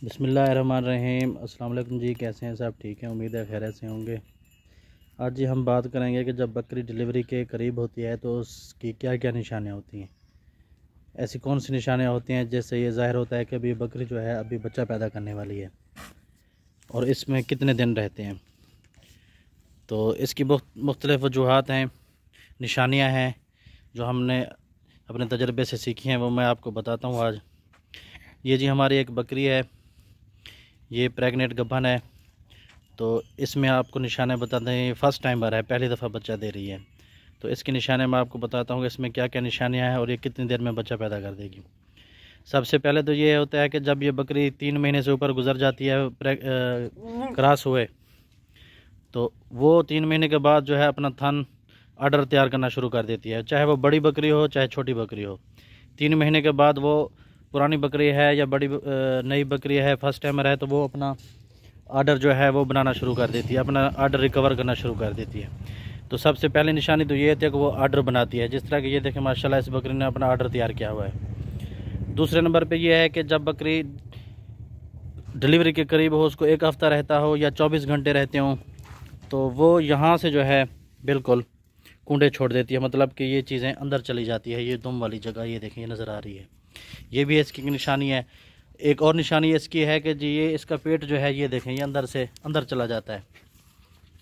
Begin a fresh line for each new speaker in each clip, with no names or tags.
बिस्मिल्लाहिर्रहमानिर्रहीम। अस्सलाम वालेकुम जी, कैसे हैं सब? ठीक हैं, उम्मीद है खैरियत से होंगे। आज जी हम बात करेंगे कि जब बकरी डिलीवरी के करीब होती है तो उसकी क्या क्या निशानियां होती हैं। ऐसी कौन सी निशानियां होती हैं जिससे ये ज़ाहिर होता है कि अभी बकरी जो है अभी बच्चा पैदा करने वाली है और इसमें कितने दिन रहते हैं। तो इसकी मुख्तलिफ़ वजूहात हैं, निशानियाँ हैं जो हमने अपने तजर्बे से सीखी हैं, वो मैं आपको बताता हूँ आज। ये जी हमारी एक बकरी है, ये प्रेग्नेंट गब्बन है। तो इसमें आपको निशाने बताते हैं, फ़र्स्ट टाइमर है, पहली दफ़ा बच्चा दे रही है। तो इसकी निशाने मैं आपको बताता हूँ कि इसमें क्या क्या निशानियाँ हैं और ये कितनी देर में बच्चा पैदा कर देगी। सबसे पहले तो ये होता है कि जब ये बकरी 3 महीने से ऊपर गुजर जाती है क्रॉस हुए, तो वो 3 महीने के बाद जो है अपना थन आर्डर तैयार करना शुरू कर देती है, चाहे वो बड़ी बकरी हो चाहे छोटी बकरी हो। 3 महीने के बाद वो पुरानी बकरी है या बड़ी नई बकरी है, फर्स्ट टाइमर है, तो वो अपना आर्डर जो है वो बनाना शुरू कर देती है, अपना आर्डर रिकवर करना शुरू कर देती है। तो सबसे पहली निशानी तो ये होती है कि वो आर्डर बनाती है, जिस तरह कि ये देखें माशाल्लाह इस बकरी ने अपना आर्डर तैयार किया हुआ है। दूसरे नंबर पे ये है कि जब बकरी डिलीवरी के करीब हो, उसको 1 हफ़्ता रहता हो या 24 घंटे रहते हों, तो वो यहाँ से जो है बिल्कुल कूंडे छोड़ देती है, मतलब कि ये चीज़ें अंदर चली जाती है। ये दुम वाली जगह ये देखें, ये नज़र आ रही है, ये भी इसकी निशानी है। एक और निशानी इसकी है कि जी ये इसका पेट जो है ये देखें, ये अंदर से अंदर चला जाता है,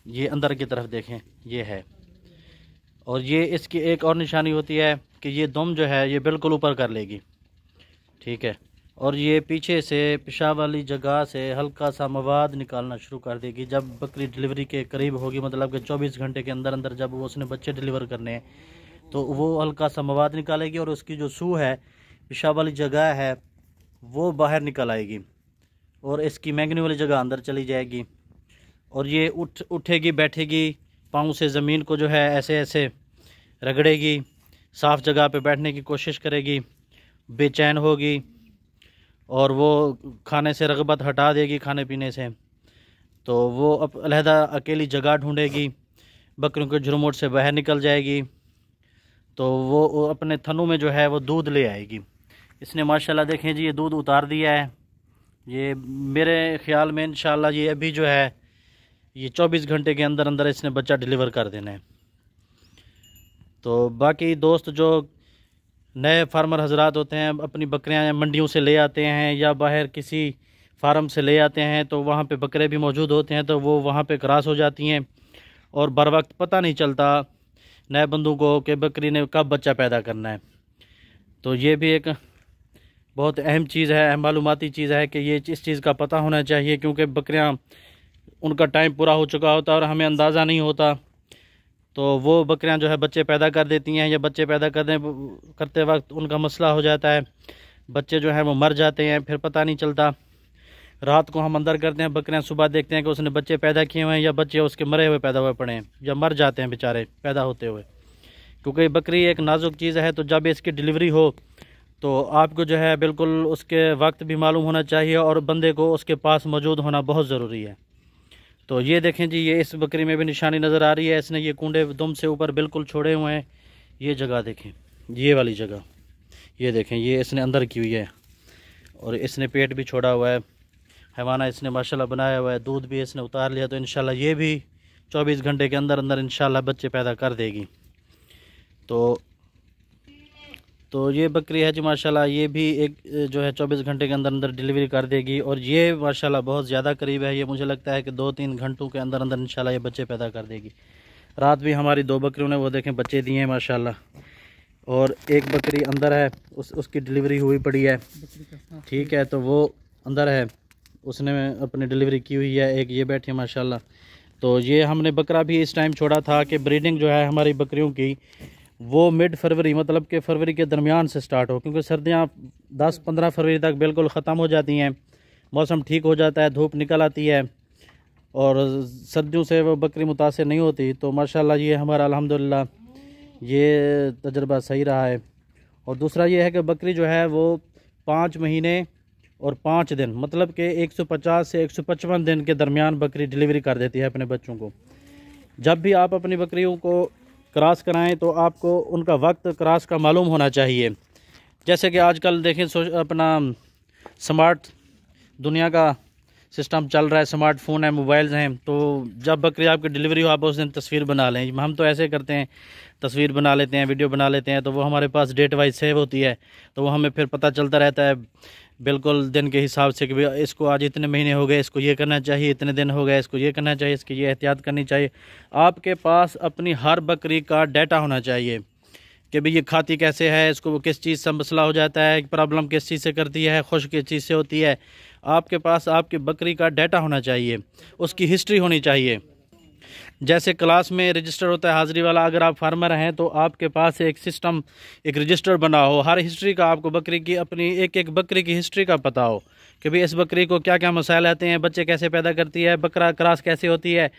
ये अंदर की तरफ देखें ये है। और ये इसकी एक और निशानी होती है कि ये दम जो है ये बिल्कुल ऊपर कर लेगी, ठीक है। और ये पीछे से पेशाब वाली जगह से हल्का सा मवाद निकालना शुरू कर देगी जब बकरी डिलीवरी के करीब होगी, मतलब कि 24 घंटे के अंदर अंदर जब वो उसने बच्चे डिलीवर करने हैं तो वो हल्का सा मवाद निकालेगी और उसकी जो सूह है, पेशाब वाली जगह है, वो बाहर निकल आएगी और इसकी मैंगनी वाली जगह अंदर चली जाएगी। और ये उठेगी, बैठेगी, पाँव से ज़मीन को जो है ऐसे ऐसे रगड़ेगी, साफ़ जगह पे बैठने की कोशिश करेगी, बेचैन होगी और वो खाने से रग़बत हटा देगी, खाने पीने से। तो वो अब अलहदा अकेली जगह ढूंढेगी, बकरियों के झुरमुट से बाहर निकल जाएगी, तो वो अपने थनों में जो है वो दूध ले आएगी। इसने माशाल्लाह देखें जी ये दूध उतार दिया है। ये मेरे ख़्याल में इंशाल्लाह ये अभी जो है ये 24 घंटे के अंदर अंदर इसने बच्चा डिलीवर कर देना है। तो बाकी दोस्त जो नए फार्मर हजरात होते हैं, अपनी बकरियां मंडियों से ले आते हैं या बाहर किसी फार्म से ले आते हैं, तो वहाँ पे बकरे भी मौजूद होते हैं, तो वो वहाँ पे क्रॉस हो जाती हैं और बर वक्त पता नहीं चलता नए बंदों को कि बकरी ने कब बच्चा पैदा करना है। तो ये भी एक बहुत अहम चीज़ है, मालूमाती चीज़ है कि ये इस चीज़ का पता होना चाहिए, क्योंकि बकरियां उनका टाइम पूरा हो चुका होता है और हमें अंदाज़ा नहीं होता, तो वो बकरियां जो है बच्चे पैदा कर देती हैं या बच्चे पैदा करते वक्त उनका मसला हो जाता है, बच्चे जो हैं वो मर जाते हैं, फिर पता नहीं चलता। रात को हम अंदर करते हैं बकरियां, सुबह देखते हैं कि उसने बच्चे पैदा किए हुए हैं या बच्चे उसके मरे हुए पैदा हुए पड़े हैं या मर जाते हैं बेचारे पैदा होते हुए, क्योंकि बकरी एक नाजुक चीज़ है। तो जब इसकी डिलीवरी हो तो आपको जो है बिल्कुल उसके वक्त भी मालूम होना चाहिए और बंदे को उसके पास मौजूद होना बहुत ज़रूरी है। तो ये देखें जी, ये इस बकरी में भी निशानी नज़र आ रही है, इसने ये कुंडे दुम से ऊपर बिल्कुल छोड़े हुए हैं। ये जगह देखें, ये वाली जगह ये देखें, ये इसने अंदर की हुई है और इसने पेट भी छोड़ा हुआ है, हैवाना इसने माशाल्लाह बनाया हुआ है, दूध भी इसने उतार लिया। तो इंशाल्लाह ये भी 24 घंटे के अंदर अंदर इंशाल्लाह बच्चे पैदा कर देगी। तो ये बकरी है जी माशाल्लाह, ये भी एक जो है 24 घंटे के अंदर अंदर डिलीवरी कर देगी और ये माशाल्लाह बहुत ज़्यादा करीब है। ये मुझे लगता है कि 2-3 घंटों के अंदर अंदर इंशाल्लाह ये बच्चे पैदा कर देगी। रात भी हमारी 2 बकरियों ने वो देखें बच्चे दिए हैं माशाल्लाह, और एक बकरी अंदर है, उसकी डिलीवरी हुई पड़ी है, ठीक है, तो वो अंदर है, उसने अपनी डिलीवरी की हुई है। एक ये बैठी है माशाल्लाह। तो ये हमने बकरा भी इस टाइम छोड़ा था कि ब्रीडिंग जो है हमारी बकरियों की वो मिड फरवरी, मतलब कि फरवरी के दरमियान से स्टार्ट हो, क्योंकि सर्दियाँ 10-15 फरवरी तक बिल्कुल ख़त्म हो जाती हैं, मौसम ठीक हो जाता है, धूप निकल आती है और सर्दियों से वो बकरी मुतासिर नहीं होती। तो माशाल्लाह ये हमारा अल्हम्दुलिल्लाह ये तजर्बा सही रहा है। और दूसरा ये है कि बकरी जो है वो 5 महीने और 5 दिन, मतलब कि 150 से 155 दिन के दरमियान बकरी डिलीवरी कर देती है अपने बच्चों को। जब भी आप अपनी बकरियों को क्रॉस कराएं तो आपको उनका वक्त क्रॉस का मालूम होना चाहिए। जैसे कि आजकल देखें अपना स्मार्ट दुनिया का सिस्टम चल रहा है, स्मार्टफोन है, मोबाइल्स हैं, तो जब बकरी आपकी डिलीवरी हो आप उस दिन तस्वीर बना लें। हम तो ऐसे करते हैं, तस्वीर बना लेते हैं, वीडियो बना लेते हैं, तो वो हमारे पास डेट वाइज सेव होती है, तो वो हमें फिर पता चलता रहता है बिल्कुल दिन के हिसाब से कि भाई इसको आज इतने महीने हो गए, इसको ये करना चाहिए, इतने दिन हो गए, इसको ये करना चाहिए, इसकी ये एहतियात करनी चाहिए। आपके पास अपनी हर बकरी का डाटा होना चाहिए कि भाई ये खाती कैसे है, इसको किस चीज़ से मसला हो जाता है, प्रॉब्लम किस चीज़ से करती है, खुश किस चीज़ से होती है। आपके पास आपकी बकरी का डाटा होना चाहिए, उसकी हिस्ट्री होनी चाहिए। जैसे क्लास में रजिस्टर होता है हाज़िरी वाला, अगर आप फार्मर हैं तो आपके पास एक सिस्टम, एक रजिस्टर बना हो, हर हिस्ट्री का आपको बकरी की, अपनी एक एक बकरी की हिस्ट्री का पता हो कि भाई इस बकरी को क्या क्या मसाइल आते हैं, बच्चे कैसे पैदा करती है, बकरा क्रॉस कैसे होती है,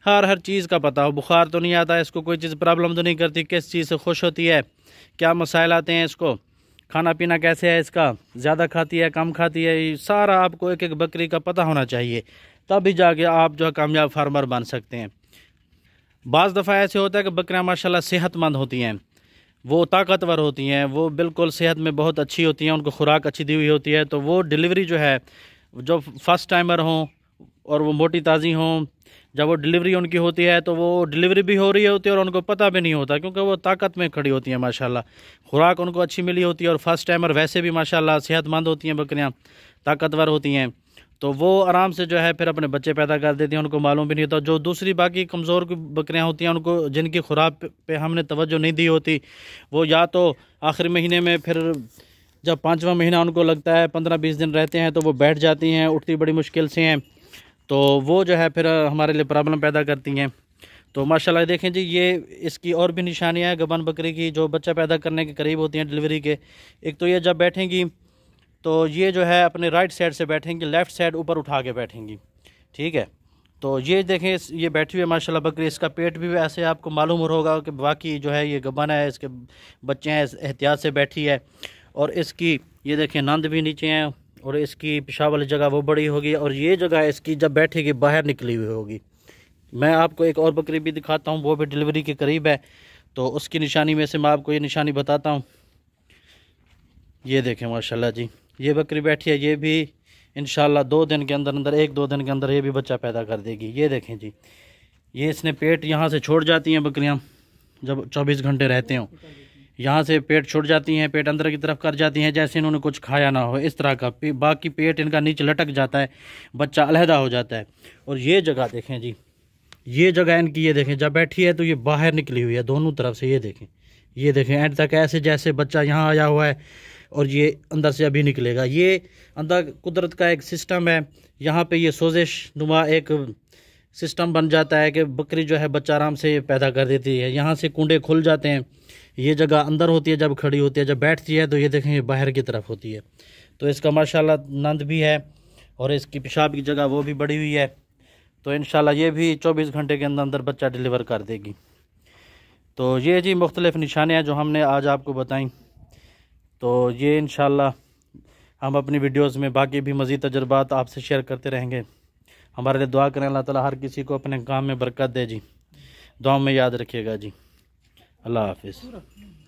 हर चीज़ का पता हो। बुखार तो नहीं आता, इसको कोई चीज़ प्रॉब्लम तो नहीं करती, किस चीज़ से खुश होती है, क्या मसाइल आते हैं, इसको खाना पीना कैसे है, इसका ज़्यादा खाती है, कम खाती है, ये सारा आपको एक एक बकरी का पता होना चाहिए, तभी जाके आप जो है कामयाब फार्मर बन सकते हैं। बाज़ दफ़ा ऐसे होता है कि बकरियाँ माशाल्लाह सेहतमंद होती हैं, वो ताकतवर होती हैं, वो बिल्कुल सेहत में बहुत अच्छी होती हैं, उनको खुराक अच्छी दी हुई होती है, तो वो डिलीवरी जो है, जो फर्स्ट टाइमर हों और वो मोटी ताज़ी हों, जब वो डिलीवरी उनकी होती है तो वो डिलीवरी भी हो रही होती है और उनको पता भी नहीं होता, क्योंकि वो ताकत में खड़ी होती हैं माशाल्लाह, खुराक उनको अच्छी मिली होती है। और फर्स्ट टाइमर वैसे भी माशाल्लाह सेहतमंद होती हैं बकरियाँ, ताकतवर होती हैं, तो वो आराम से जो है फिर अपने बच्चे पैदा कर देती हैं, उनको मालूम भी नहीं होता। जो दूसरी बाकी कमज़ोर बकरियाँ होती हैं, उनको जिनकी खुराक पे हमने तवज्जो नहीं दी होती, वो या तो आखिरी महीने में, फिर जब 5वां महीना उनको लगता है, 15-20 दिन रहते हैं, तो वो बैठ जाती हैं, उठती बड़ी मुश्किल से हैं, तो वो जो है फिर हमारे लिए प्रॉब्लम पैदा करती हैं। तो माशाल्लाह देखें जी, ये इसकी और भी निशानियाँ हैं गबन बकरी की, जो बच्चा पैदा करने के करीब होती हैं डिलीवरी के। एक तो ये जब बैठेंगी तो ये जो है अपने राइट साइड से बैठेंगी, लेफ़्ट साइड ऊपर उठा के बैठेंगी, ठीक है। तो ये देखें, ये बैठी हुई है माशाल्लाह बकरी, इसका पेट भी ऐसे आपको मालूम होगा कि बाकी जो है ये गबन है, इसके बच्चे हैं, एहतियात से बैठी है। और इसकी ये देखें नंद भी नीचे हैं, और इसकी पेशाब वाली जगह वो बड़ी होगी, और ये जगह इसकी जब बैठेगी बाहर निकली हुई होगी। मैं आपको एक और बकरी भी दिखाता हूँ, वो भी डिलीवरी के करीब है, तो उसकी निशानी में से मैं आपको ये निशानी बताता हूँ। ये देखें माशाल्लाह जी, ये बकरी बैठी है, ये भी इंशाल्लाह 2 दिन के अंदर अंदर, 1-2 दिन के अंदर ये भी बच्चा पैदा कर देगी। ये देखें जी, ये इसने पेट यहाँ से छोड़ जाती हैं बकरियाँ, जब 24 घंटे रहते हों, यहाँ से पेट छुट जाती हैं, पेट अंदर की तरफ कर जाती हैं, जैसे इन्होंने कुछ खाया ना हो, इस तरह का बाकी पेट इनका नीचे लटक जाता है, बच्चा अलहदा हो जाता है। और ये जगह देखें जी, ये जगह इनकी, ये देखें जब बैठी है तो ये बाहर निकली हुई है दोनों तरफ से, ये देखें एंड तक ऐसे जैसे बच्चा यहाँ आया हुआ है, और ये अंदर से अभी निकलेगा। ये अंदर कुदरत का एक सिस्टम है, यहाँ पे ये सोजिश नुमा एक सिस्टम बन जाता है कि बकरी जो है बच्चा आराम से पैदा कर देती है। यहाँ से कुंडे खुल जाते हैं, ये जगह अंदर होती है जब खड़ी होती है, जब बैठती है तो ये देखें ये बाहर की तरफ होती है। तो इसका माशाल्लाह नंद भी है, और इसकी पेशाब की जगह वो भी बड़ी हुई है, तो इंशाल्लाह ये भी 24 घंटे के अंदर अंदर बच्चा डिलीवर कर देगी। तो ये जी मुख्तलिफ़ निशानियाँ जो हमने आज आपको बताई, तो ये इंशाल्लाह हम अपनी वीडियोज़ में बाकी भी मज़ीद तजुर्बात आपसे शेयर करते रहेंगे। हमारे लिए दुआ करें, अल्लाह ताला हर किसी को अपने काम में बरकत दे जी। दुआ में याद रखिएगा जी। अल्लाह हाफिज़।